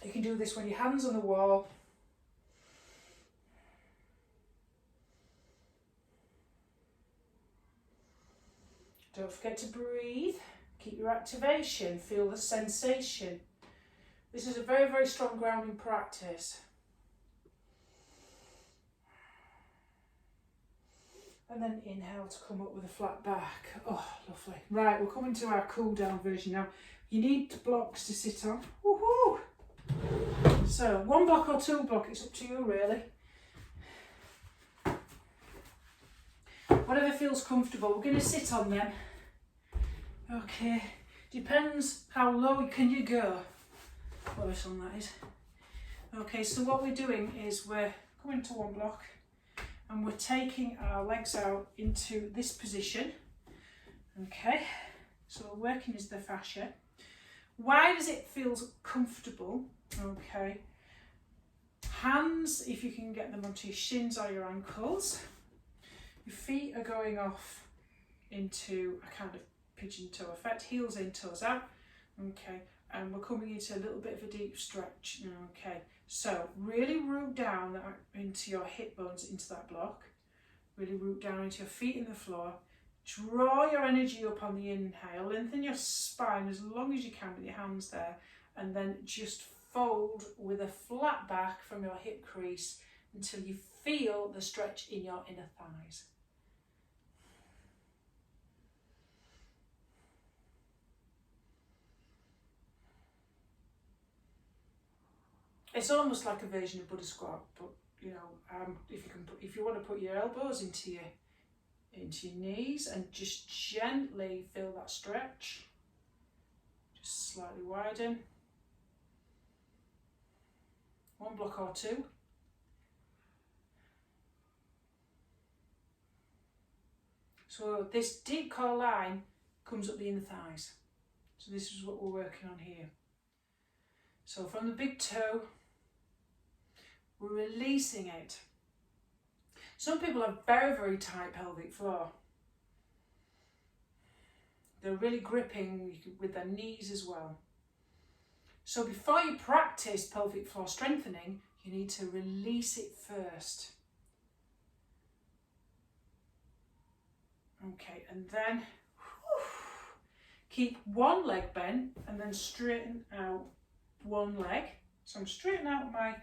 You can do this when your hands on the wall. Don't forget to breathe. Keep your activation. Feel the sensation. This is a very, very strong grounding practice. And then inhale to come up with a flat back. Oh, lovely. Right, we're coming to our cool down version now. You need blocks to sit on. Woohoo! So, one block or two block, it's up to you really. Whatever feels comfortable. We're going to sit on them. Okay, depends how low can you go. What song that is. Okay, so what we're doing is we're coming to one block and we're taking our legs out into this position. Okay, so we're working as the fascia. Why does it feel comfortable? Okay, hands, if you can get them onto your shins or your ankles. Your feet are going off into a kind of pigeon toe effect, heels in, toes out. Okay, and we're coming into a little bit of a deep stretch. Okay, so really root down into your hip bones, into that block. Really root down into your feet in the floor. Draw your energy up on the inhale. Lengthen your spine as long as you can with your hands there. And then just fold with a flat back from your hip crease until you feel the stretch in your inner thighs. It's almost like a version of Buddha squat, but you know, if you want to put your elbows into your knees and just gently feel that stretch, just slightly widen. One block or two. So this deep core line comes up the inner thighs. So this is what we're working on here. So from the big toe, we're releasing it. Some people have very, very tight pelvic floor. They're really gripping with their knees as well. So before you practice pelvic floor strengthening, you need to release it first. Okay, and then keep one leg bent and then straighten out one leg. So I'm straightening out my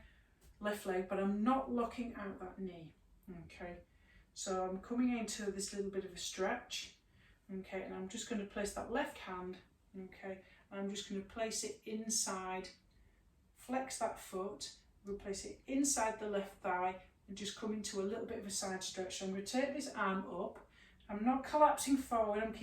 left leg, but I'm not locking out that knee. Okay, So I'm coming into this little bit of a stretch, okay, and I'm just going to place that left hand, okay, and I'm just going to place it inside, flex that foot, we'll place it inside the left thigh and just come into a little bit of a side stretch. So I'm going to take this arm up, I'm not collapsing forward, I'm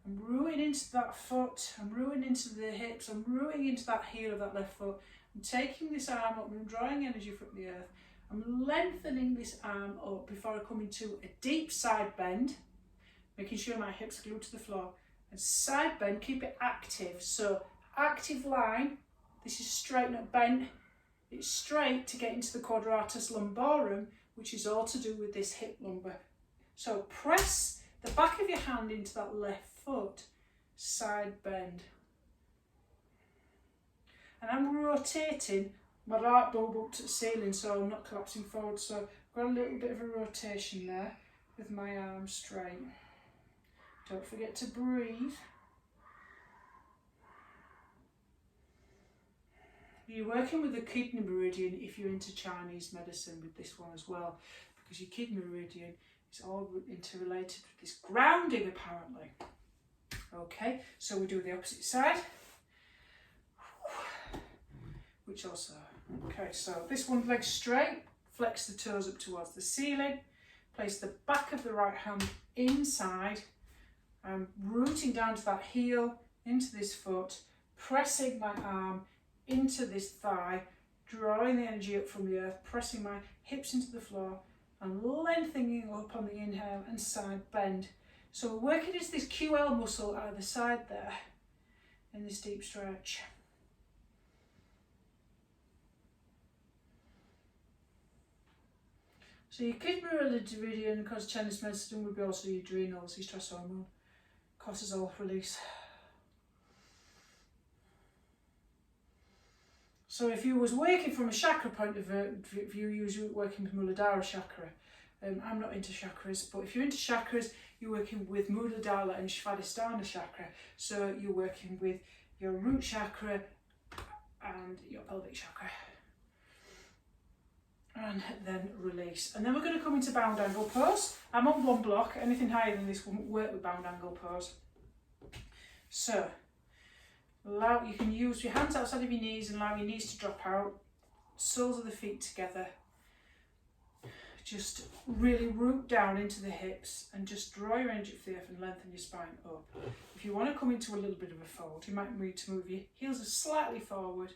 rooting into that foot, I'm rooting into the hips, I'm rooting into that heel of that left foot. I'm taking this arm up, I'm drawing energy from the earth. I'm lengthening this arm up before I come into a deep side bend, making sure my hips are glued to the floor. And side bend, keep it active. So active line, this is straight, not bent. It's straight to get into the quadratus lumborum, which is all to do with this hip lumbar. So press the back of your hand into that left foot, side bend. And I'm rotating my right bulb up to the ceiling so I'm not collapsing forward. So I've got a little bit of a rotation there with my arm straight. Don't forget to breathe. You're working with the kidney meridian if you're into Chinese medicine with this one as well, because your kidney meridian is all interrelated with this grounding apparently. Okay, so we do the opposite side. Which also, okay, so this one leg straight, flex the toes up towards the ceiling, place the back of the right hand inside, I'm rooting down to that heel, into this foot, pressing my arm into this thigh, drawing the energy up from the earth, pressing my hips into the floor and lengthening up on the inhale and side bend. So we're working into this QL muscle either side there in this deep stretch. So your kidney meridian, because Chinese medicine would be also your adrenals, your stress hormone, cortisol release. So if you was working from a chakra point of view, you was working with Muladhara chakra. I'm not into chakras, but if you're into chakras, you're working with Muladhara and Svadhisthana chakra. So you're working with your root chakra and your pelvic chakra. And then release. And then we're going to come into bound angle pose. I'm on one block. Anything higher than this won't work with bound angle pose. So you can use your hands outside of your knees and allow your knees to drop out, soles of the feet together. Just really root down into the hips and just draw your energy for the earth and lengthen your spine up. If you want to come into a little bit of a fold, you might need to move your heels slightly forward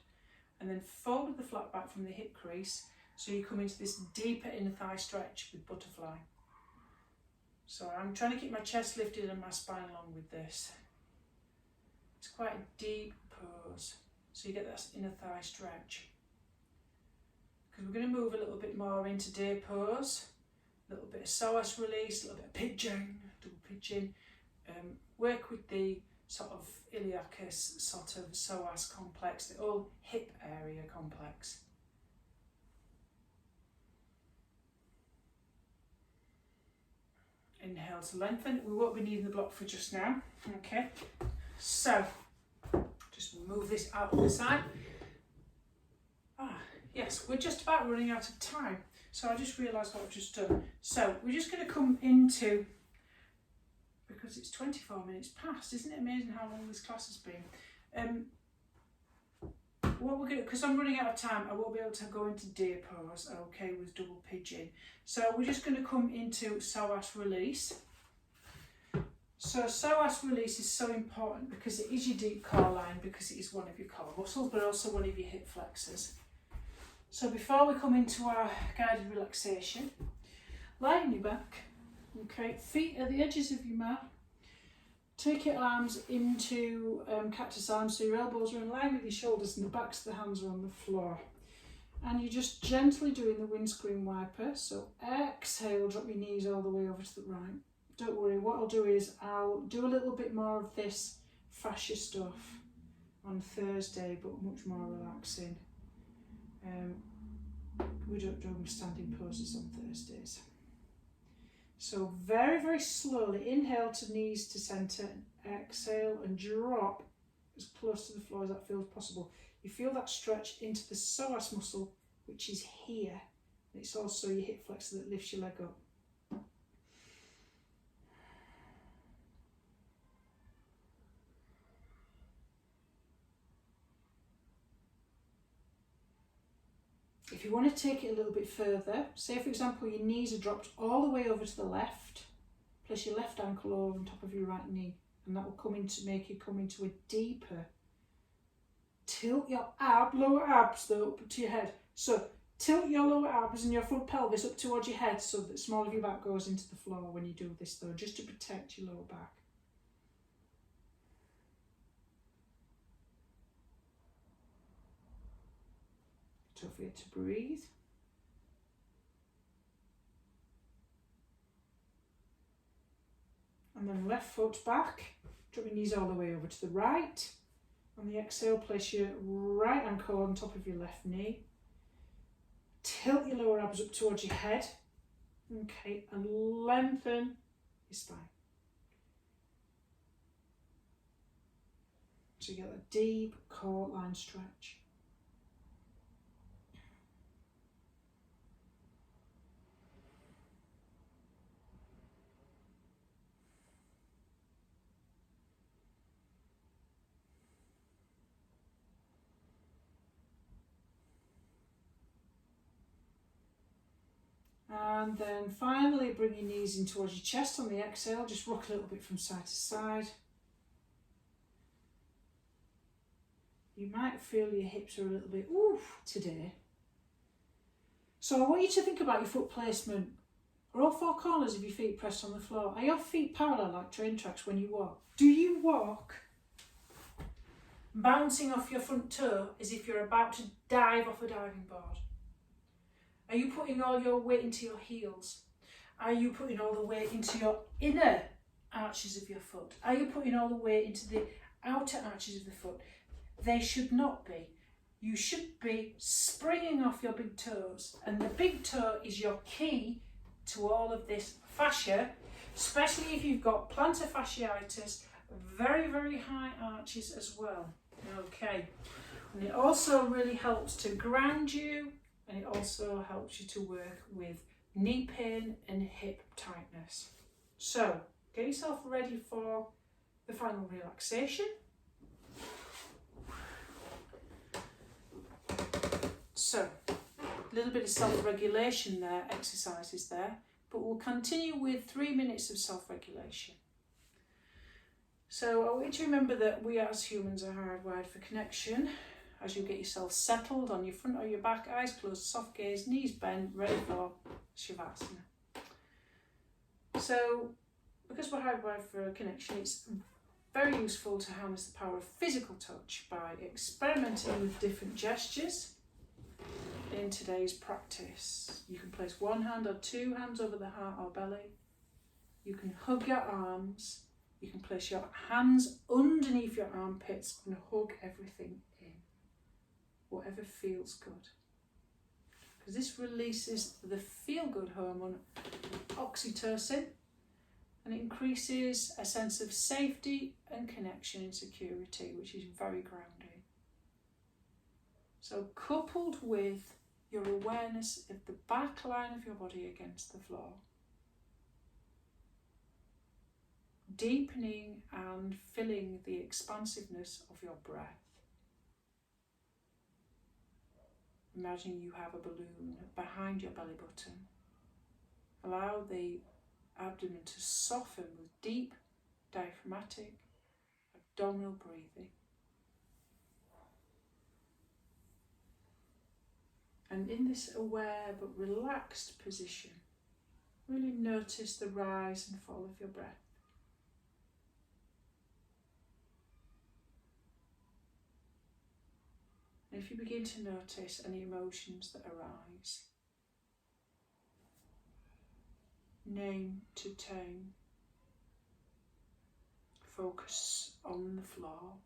and then fold the flat back from the hip crease. So you come into this deeper inner thigh stretch with butterfly. So I'm trying to keep my chest lifted and my spine long with this. It's quite a deep pose. So you get that inner thigh stretch. Because we're going to move a little bit more into day pose. A little bit of psoas release, a little bit of pigeon, double pigeon. Work with the sort of iliacus, sort of psoas complex, the whole hip area complex. Inhale to lengthen. We won't be needing the block for just now. Okay, so just move this out of the side. Yes, we're just about running out of time. So I just realised what I've just done. So we're just going to come into, because it's 24 minutes past, isn't it amazing how long this class has been? What we're going to, because I'm running out of time, I won't be able to go into day pose, okay, with double pigeon. So we're just going to come into psoas release. So psoas release is so important because it is your deep core line, because it is one of your core muscles, but also one of your hip flexors. So before we come into our guided relaxation, lie on your back, okay, feet at the edges of your mat. Take your arms into cactus arms, so your elbows are in line with your shoulders and the backs of the hands are on the floor. And you're just gently doing the windscreen wiper. So exhale, drop your knees all the way over to the right. Don't worry, what I'll do is I'll do a little bit more of this fascia stuff on Thursday, but much more relaxing. We don't do standing poses on Thursdays. So very, very slowly, inhale to knees to centre, exhale and drop as close to the floor as that feels possible. You feel that stretch into the psoas muscle, which is here. It's also your hip flexor that lifts your leg up. If you want to take it a little bit further, say for example your knees are dropped all the way over to the left, place your left ankle over on top of your right knee, and that will make you come into a deeper. Tilt your lower abs though up to your head. So tilt your lower abs and your front pelvis up towards your head so that the small of your back goes into the floor when you do this though, just to protect your lower back. Don't forget to breathe. And then left foot back, drop your knees all the way over to the right. On the exhale, place your right ankle on top of your left knee. Tilt your lower abs up towards your head. Okay, and lengthen your spine. So you get a deep core line stretch. And then finally bring your knees in towards your chest on the exhale, just rock a little bit from side to side. You might feel your hips are a little bit oof today. So I want you to think about your foot placement. Are all four corners of your feet pressed on the floor? Are your feet parallel like train tracks when you walk? Do you walk bouncing off your front toe as if you're about to dive off a diving board? Are you putting all your weight into your heels? Are you putting all the weight into your inner arches of your foot? Are you putting all the weight into the outer arches of the foot? They should not be. You should be springing off your big toes. And the big toe is your key to all of this fascia, especially if you've got plantar fasciitis, very, very high arches as well. Okay. And it also really helps to ground you. And it also helps you to work with knee pain and hip tightness. So, get yourself ready for the final relaxation. So, a little bit of self-regulation there, exercises there, but we'll continue with 3 minutes of self-regulation. So, I want you to remember that we as humans are hardwired for connection. As you get yourself settled on your front or your back, eyes closed, soft gaze, knees bent, ready for Shavasana. So, because we're hardwired for connection, it's very useful to harness the power of physical touch by experimenting with different gestures in today's practice. You can place one hand or two hands over the heart or belly. You can hug your arms. You can place your hands underneath your armpits and hug everything in. Whatever feels good. Because this releases the feel-good hormone, oxytocin, and it increases a sense of safety and connection and security, which is very grounding. So coupled with your awareness of the back line of your body against the floor, deepening and filling the expansiveness of your breath. Imagine you have a balloon behind your belly button. Allow the abdomen to soften with deep diaphragmatic abdominal breathing. And in this aware but relaxed position, really notice the rise and fall of your breath. And if you begin to notice any emotions that arise, name to tame, focus on the floor.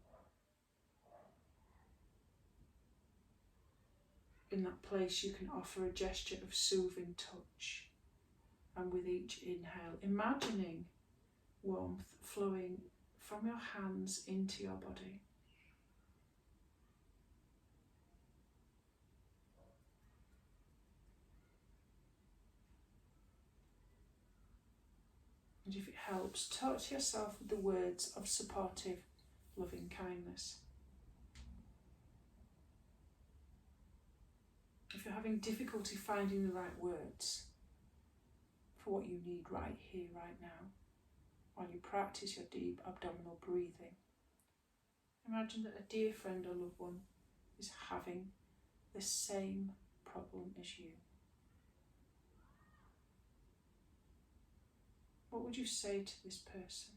In that place you can offer a gesture of soothing touch, and with each inhale imagining warmth flowing from your hands into your body. And if it helps, talk to yourself with the words of supportive, loving kindness. If you're having difficulty finding the right words for what you need right here, right now, while you practice your deep abdominal breathing, imagine that a dear friend or loved one is having the same problem as you. What would you say to this person?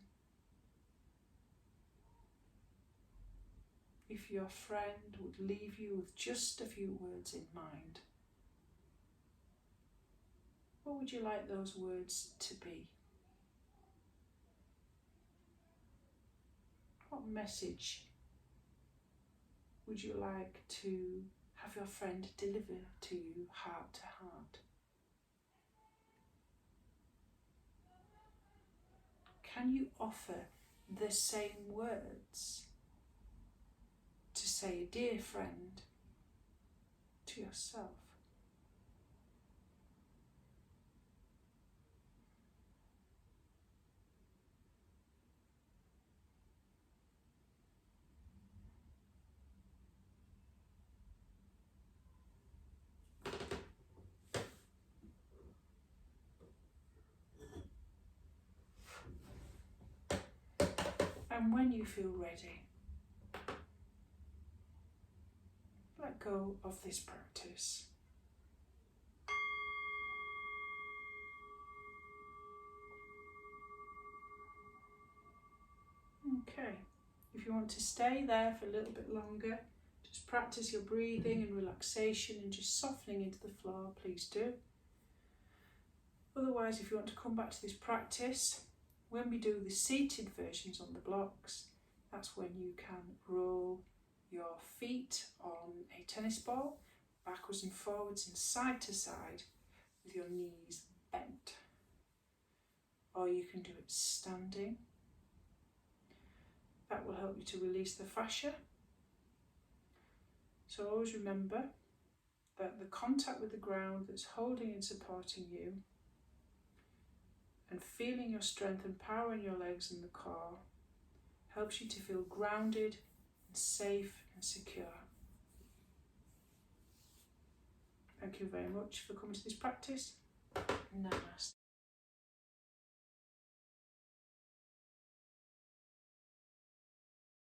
If your friend would leave you with just a few words in mind, what would you like those words to be? What message would you like to have your friend deliver to you heart to heart? Can you offer the same words to say, dear friend, to yourself? And when you feel ready, let go of this practice. Okay, if you want to stay there for a little bit longer, just practice your breathing and relaxation and just softening into the floor, please do. Otherwise, if you want to come back to this practice, when we do the seated versions on the blocks, that's when you can roll your feet on a tennis ball, backwards and forwards and side to side with your knees bent. Or you can do it standing. That will help you to release the fascia. So always remember that the contact with the ground that's holding and supporting you and feeling your strength and power in your legs and the core helps you to feel grounded and safe and secure. Thank you very much for coming to this practice. Namaste.